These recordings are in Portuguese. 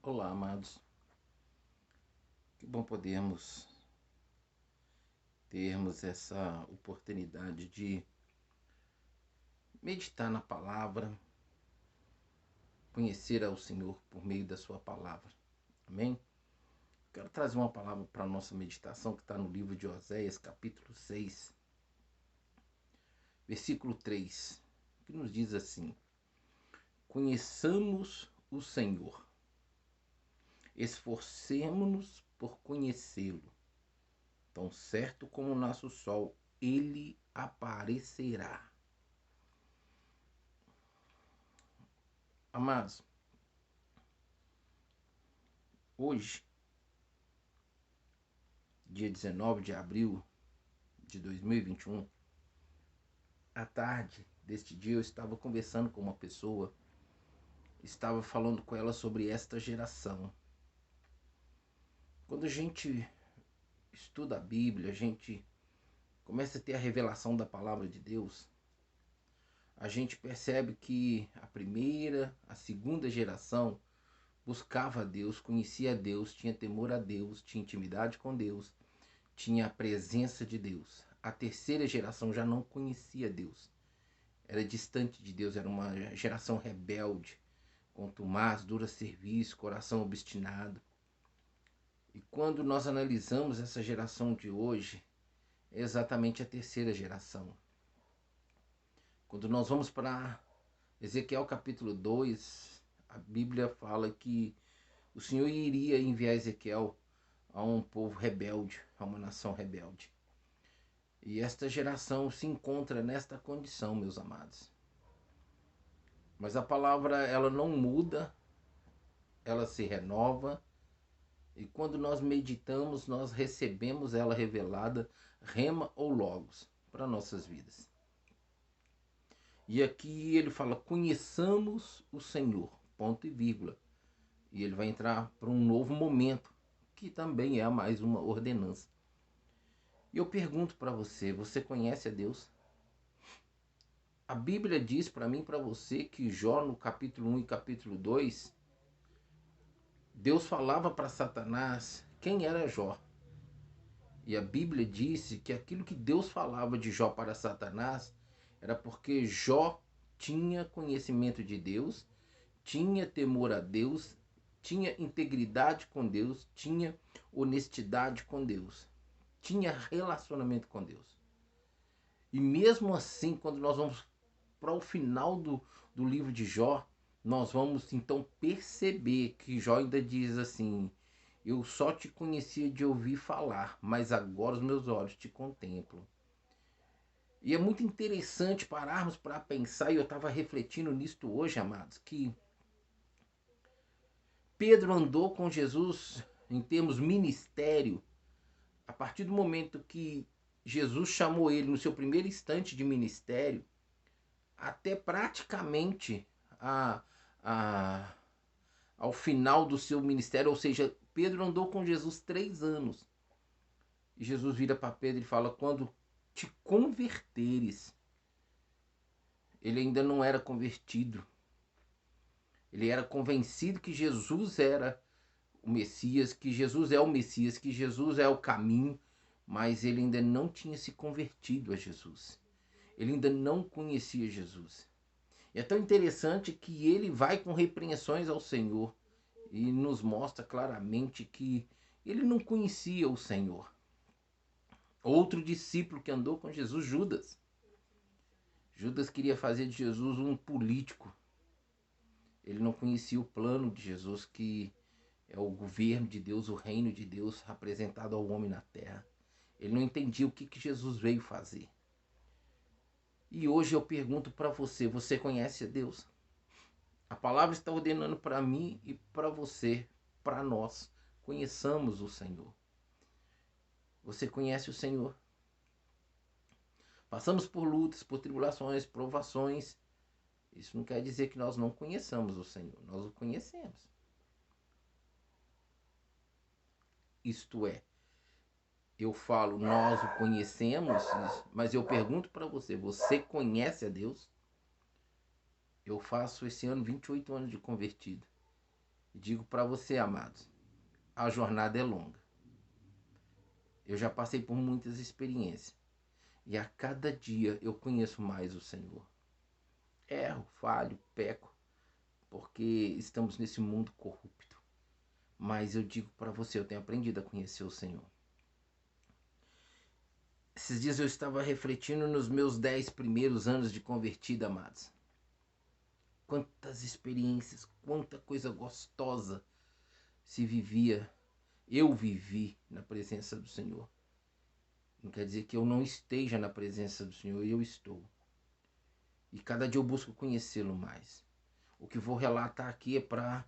Olá, amados. Que bom podermos termos essa oportunidade de meditar na palavra, conhecer ao Senhor por meio da sua palavra. Amém? Quero trazer uma palavra para a nossa meditação que está no livro de Oséias, capítulo 6, versículo 3, que nos diz assim: Conheçamos o Senhor, esforcemo-nos por conhecê-lo. Tão certo como o nosso sol, ele aparecerá. Amados, hoje, dia 19 de abril de 2021, à tarde deste dia eu estava conversando com uma pessoa, estava falando com ela sobre esta geração. Quando a gente estuda a Bíblia, a gente começa a ter a revelação da palavra de Deus, a gente percebe que a primeira, a segunda geração buscava a Deus, conhecia a Deus, tinha temor a Deus, tinha intimidade com Deus, tinha a presença de Deus. A terceira geração já não conhecia Deus, era distante de Deus, era uma geração rebelde, contumaz, dura serviço, coração obstinado. E quando nós analisamos essa geração de hoje, é exatamente a terceira geração. Quando nós vamos para Ezequiel capítulo 2, a Bíblia fala que o Senhor iria enviar Ezequiel a um povo rebelde, a uma nação rebelde. E esta geração se encontra nesta condição, meus amados. Mas a palavra, ela não muda, ela se renova. E quando nós meditamos, nós recebemos ela revelada, rema ou logos, para nossas vidas. E aqui ele fala, conheçamos o Senhor, ponto e vírgula. E ele vai entrar para um novo momento, que também é mais uma ordenança. E eu pergunto para você, você conhece a Deus? A Bíblia diz para mim e para você que Jó, no capítulo 1 e capítulo 2, Deus falava para Satanás quem era Jó. E a Bíblia disse que aquilo que Deus falava de Jó para Satanás era porque Jó tinha conhecimento de Deus, tinha temor a Deus, tinha integridade com Deus, tinha honestidade com Deus, tinha relacionamento com Deus. E mesmo assim, quando nós vamos para o final do livro de Jó, nós vamos então perceber que Jó ainda diz assim: eu só te conhecia de ouvir falar, mas agora os meus olhos te contemplam. E é muito interessante pararmos para pensar, e eu estava refletindo nisto hoje, amados, que Pedro andou com Jesus em termos ministério a partir do momento que Jesus chamou ele no seu primeiro instante de ministério, até praticamente a, a, ao final do seu ministério, ou seja, Pedro andou com Jesus 3 anos. E Jesus vira para Pedro e fala, quando te converteres, ele ainda não era convertido. Ele era convencido que Jesus era o Messias, que Jesus é o Messias, que Jesus é o caminho, mas ele ainda não tinha se convertido a Jesus. Ele ainda não conhecia Jesus. E é tão interessante que ele vai com repreensões ao Senhor e nos mostra claramente que ele não conhecia o Senhor. Outro discípulo que andou com Jesus, Judas. Judas queria fazer de Jesus um político. Ele não conhecia o plano de Jesus, que é o governo de Deus, o reino de Deus apresentado ao homem na terra. Ele não entendia o que Jesus veio fazer. E hoje eu pergunto para você, você conhece a Deus? A palavra está ordenando para mim e para você, para nós, conheçamos o Senhor. Você conhece o Senhor? Passamos por lutas, por tribulações, provações. Isso não quer dizer que nós não conheçamos o Senhor. Nós o conhecemos. Isto é, eu falo, nós o conhecemos, mas eu pergunto para você, você conhece a Deus? Eu faço esse ano 28 anos de convertido. E digo para você, amados, a jornada é longa. Eu já passei por muitas experiências. E a cada dia eu conheço mais o Senhor. Erro, falho, peco, porque estamos nesse mundo corrupto. Mas eu digo para você, eu tenho aprendido a conhecer o Senhor. Esses dias eu estava refletindo nos meus 10 primeiros anos de convertida, amados. Quantas experiências, quanta coisa gostosa se vivia. Eu vivi na presença do Senhor. Não quer dizer que eu não esteja na presença do Senhor, eu estou. E cada dia eu busco conhecê-lo mais. O que vou relatar aqui é para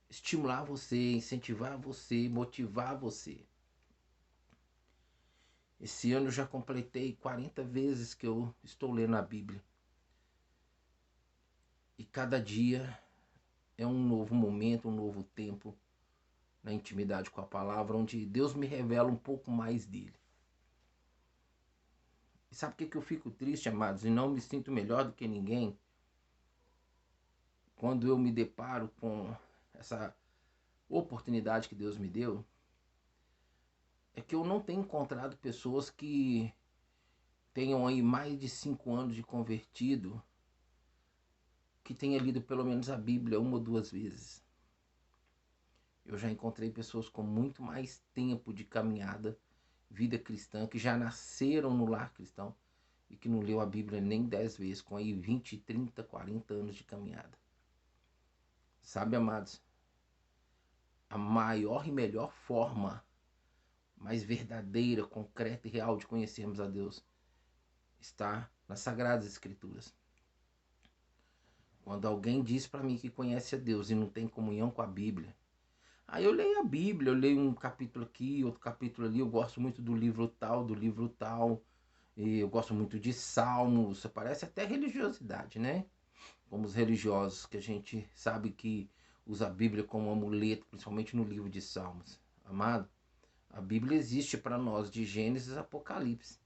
estimular você, incentivar você, motivar você. Esse ano eu já completei 40 vezes que eu estou lendo a Bíblia. E cada dia é um novo momento, um novo tempo na intimidade com a palavra, onde Deus me revela um pouco mais dele. E sabe por que eu fico triste, amados, e não me sinto melhor do que ninguém? Quando eu me deparo com essa oportunidade que Deus me deu, é que eu não tenho encontrado pessoas que tenham aí mais de 5 anos de convertido, que tenha lido pelo menos a Bíblia uma ou duas vezes. Eu já encontrei pessoas com muito mais tempo de caminhada, vida cristã, que já nasceram no lar cristão e que não leu a Bíblia nem 10 vezes, com aí 20, 30, 40 anos de caminhada. Sabe, amados, a maior e melhor forma, mais verdadeira, concreta e real de conhecermos a Deus está nas Sagradas Escrituras. Quando alguém diz para mim que conhece a Deus e não tem comunhão com a Bíblia, aí eu leio a Bíblia, eu leio um capítulo aqui, outro capítulo ali, eu gosto muito do livro tal, e eu gosto muito de Salmos, parece até religiosidade, né? Como os religiosos, que a gente sabe que usa a Bíblia como amuleto, principalmente no livro de Salmos. Amado, a Bíblia existe para nós de Gênesis a Apocalipse.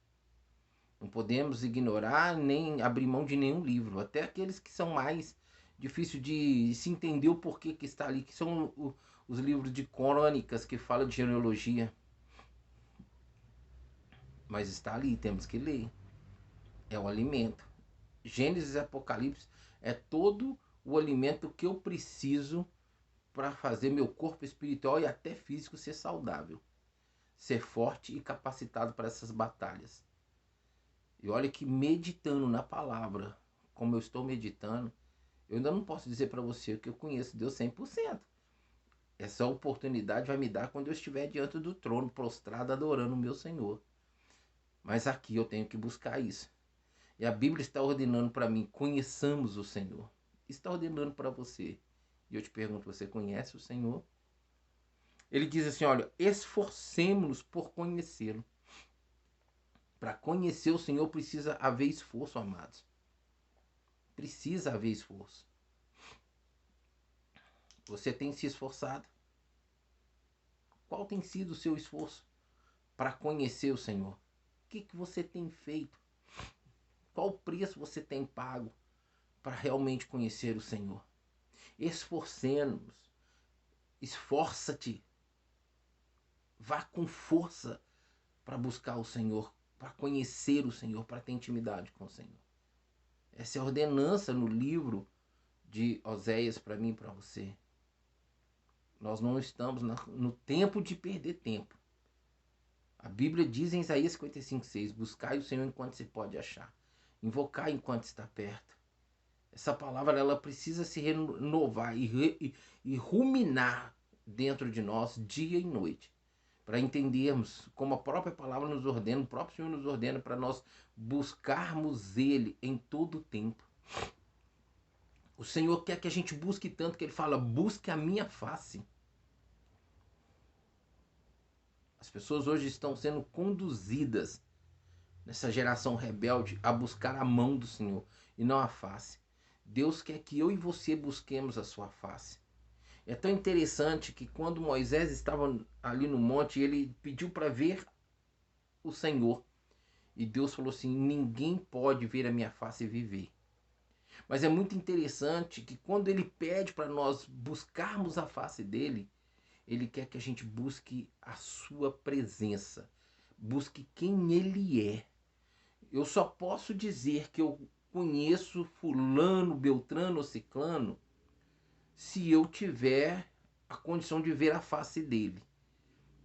Não podemos ignorar nem abrir mão de nenhum livro, até aqueles que são mais difíceis de se entender o porquê que está ali, que são os livros de crônicas que falam de genealogia. Mas está ali, temos que ler. É o alimento. Gênesis e Apocalipse é todo o alimento que eu preciso para fazer meu corpo espiritual e até físico ser saudável, ser forte e capacitado para essas batalhas. E olha que meditando na palavra, como eu estou meditando, eu ainda não posso dizer para você que eu conheço Deus 100%. Essa oportunidade vai me dar quando eu estiver diante do trono, prostrado, adorando o meu Senhor. Mas aqui eu tenho que buscar isso. E a Bíblia está ordenando para mim, conheçamos o Senhor. Está ordenando para você. E eu te pergunto, você conhece o Senhor? Ele diz assim, olha, esforcemos-nos por conhecê-lo. Para conhecer o Senhor precisa haver esforço, amados. Precisa haver esforço. Você tem se esforçado? Qual tem sido o seu esforço para conhecer o Senhor? O que você tem feito? Qual preço você tem pago para realmente conhecer o Senhor? Esforcemos. Esforça-te. Vá com força para buscar o Senhor, para conhecer o Senhor, para ter intimidade com o Senhor. Essa é a ordenança no livro de Oséias para mim e para você. Nós não estamos no tempo de perder tempo. A Bíblia diz em Isaías 55:6, buscai o Senhor enquanto se pode achar, invocai enquanto está perto. Essa palavra ela precisa se renovar e ruminar dentro de nós dia e noite, para entendermos como a própria palavra nos ordena, o próprio Senhor nos ordena para nós buscarmos Ele em todo o tempo. O Senhor quer que a gente busque tanto que Ele fala, busque a minha face. As pessoas hoje estão sendo conduzidas nessa geração rebelde a buscar a mão do Senhor e não a face. Deus quer que eu e você busquemos a sua face. É tão interessante que quando Moisés estava ali no monte, ele pediu para ver o Senhor. E Deus falou assim, ninguém pode ver a minha face e viver. Mas é muito interessante que quando ele pede para nós buscarmos a face dele, ele quer que a gente busque a sua presença, busque quem ele é. Eu só posso dizer que eu conheço fulano, beltrano ou ciclano se eu tiver a condição de ver a face dele.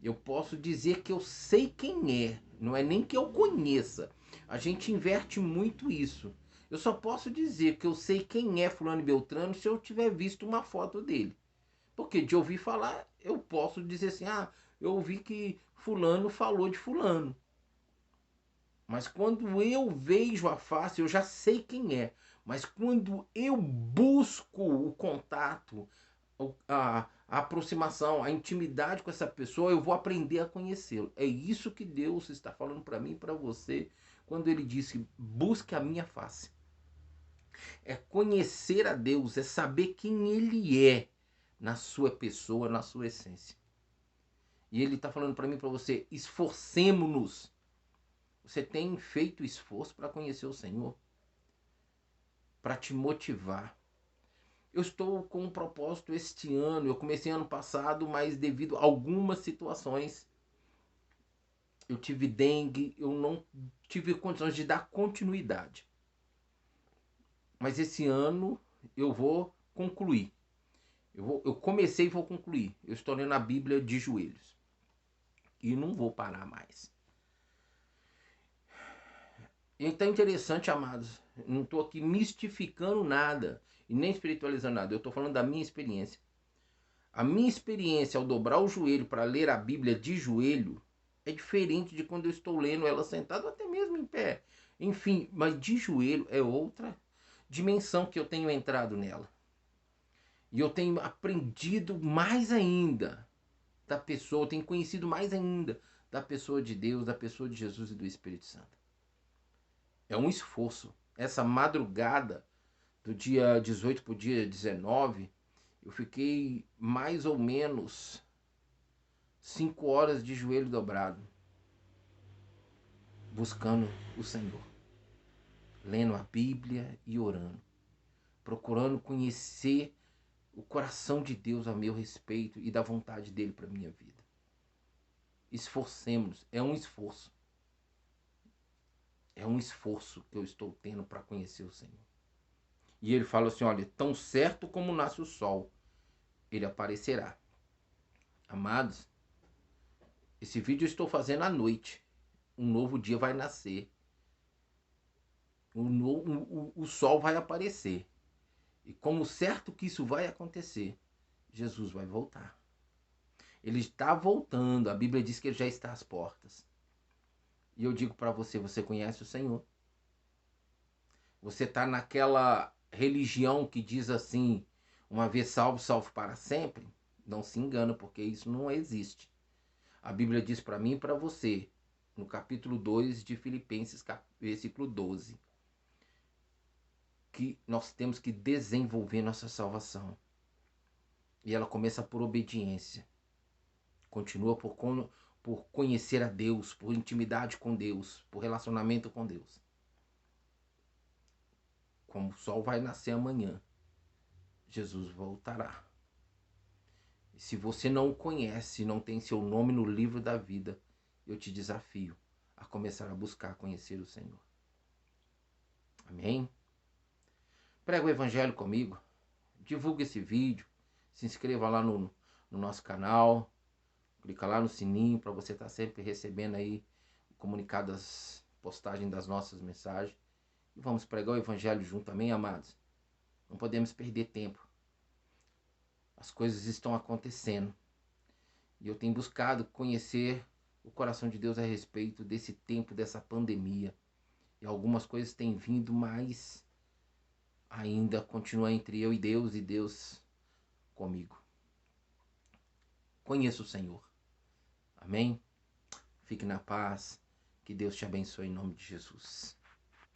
Eu posso dizer que eu sei quem é, não é nem que eu conheça. A gente inverte muito isso. Eu só posso dizer que eu sei quem é fulano e beltrano se eu tiver visto uma foto dele. Porque de ouvir falar, eu posso dizer assim, eu ouvi que fulano falou de fulano. Mas quando eu vejo a face, eu já sei quem é. Mas quando eu busco o contato, a aproximação, a intimidade com essa pessoa, eu vou aprender a conhecê-lo. É isso que Deus está falando para mim e para você quando ele disse: busque a minha face. É conhecer a Deus, é saber quem ele é na sua pessoa, na sua essência. E ele está falando para mim e para você: esforcemo-nos. Você tem feito esforço para conhecer o Senhor? Para te motivar. Eu estou com um propósito este ano. Eu comecei ano passado, mas devido a algumas situações, eu tive dengue, eu não tive condições de dar continuidade. Mas esse ano eu vou concluir. Eu comecei e vou concluir. Eu estou lendo a Bíblia de joelhos. E não vou parar mais. Então é interessante, amados. Não estou aqui mistificando nada e nem espiritualizando nada. Eu estou falando da minha experiência. A minha experiência ao dobrar o joelho para ler a Bíblia de joelho é diferente de quando eu estou lendo ela sentado, ou até mesmo em pé. Enfim, mas de joelho é outra dimensão que eu tenho entrado nela. E eu tenho aprendido mais ainda da pessoa, eu tenho conhecido mais ainda da pessoa de Deus, da pessoa de Jesus e do Espírito Santo. É um esforço. Essa madrugada do dia 18 para o dia 19, eu fiquei mais ou menos 5 horas de joelho dobrado, buscando o Senhor, lendo a Bíblia e orando, procurando conhecer o coração de Deus a meu respeito e da vontade dele para minha vida. Esforcemos-nos, é um esforço. É um esforço que eu estou tendo para conhecer o Senhor. E ele fala assim, olha, tão certo como nasce o sol, ele aparecerá. Amados, esse vídeo eu estou fazendo à noite. Um novo dia vai nascer. O sol vai aparecer. E como certo que isso vai acontecer, Jesus vai voltar. Ele está voltando. A Bíblia diz que ele já está às portas. E eu digo para você, você conhece o Senhor? Você está naquela religião que diz assim, uma vez salvo, salvo para sempre? Não se engana, porque isso não existe. A Bíblia diz para mim e para você, no capítulo 2 de Filipenses, versículo 12, que nós temos que desenvolver nossa salvação. E ela começa por obediência. Continua por conhecer a Deus, por intimidade com Deus, por relacionamento com Deus. Como o sol vai nascer amanhã, Jesus voltará. E se você não o conhece, não tem seu nome no livro da vida, eu te desafio a começar a buscar conhecer o Senhor. Amém? Prega o evangelho comigo. Divulgue esse vídeo. Se inscreva lá no nosso canal. Clica lá no sininho para você estar sempre recebendo aí o comunicado das postagens das nossas mensagens. E vamos pregar o evangelho junto, amém, amados? Não podemos perder tempo. As coisas estão acontecendo. E eu tenho buscado conhecer o coração de Deus a respeito desse tempo, dessa pandemia. E algumas coisas têm vindo, mas ainda continua entre eu e Deus comigo. Conheça o Senhor. Amém? Fique na paz. Que Deus te abençoe em nome de Jesus.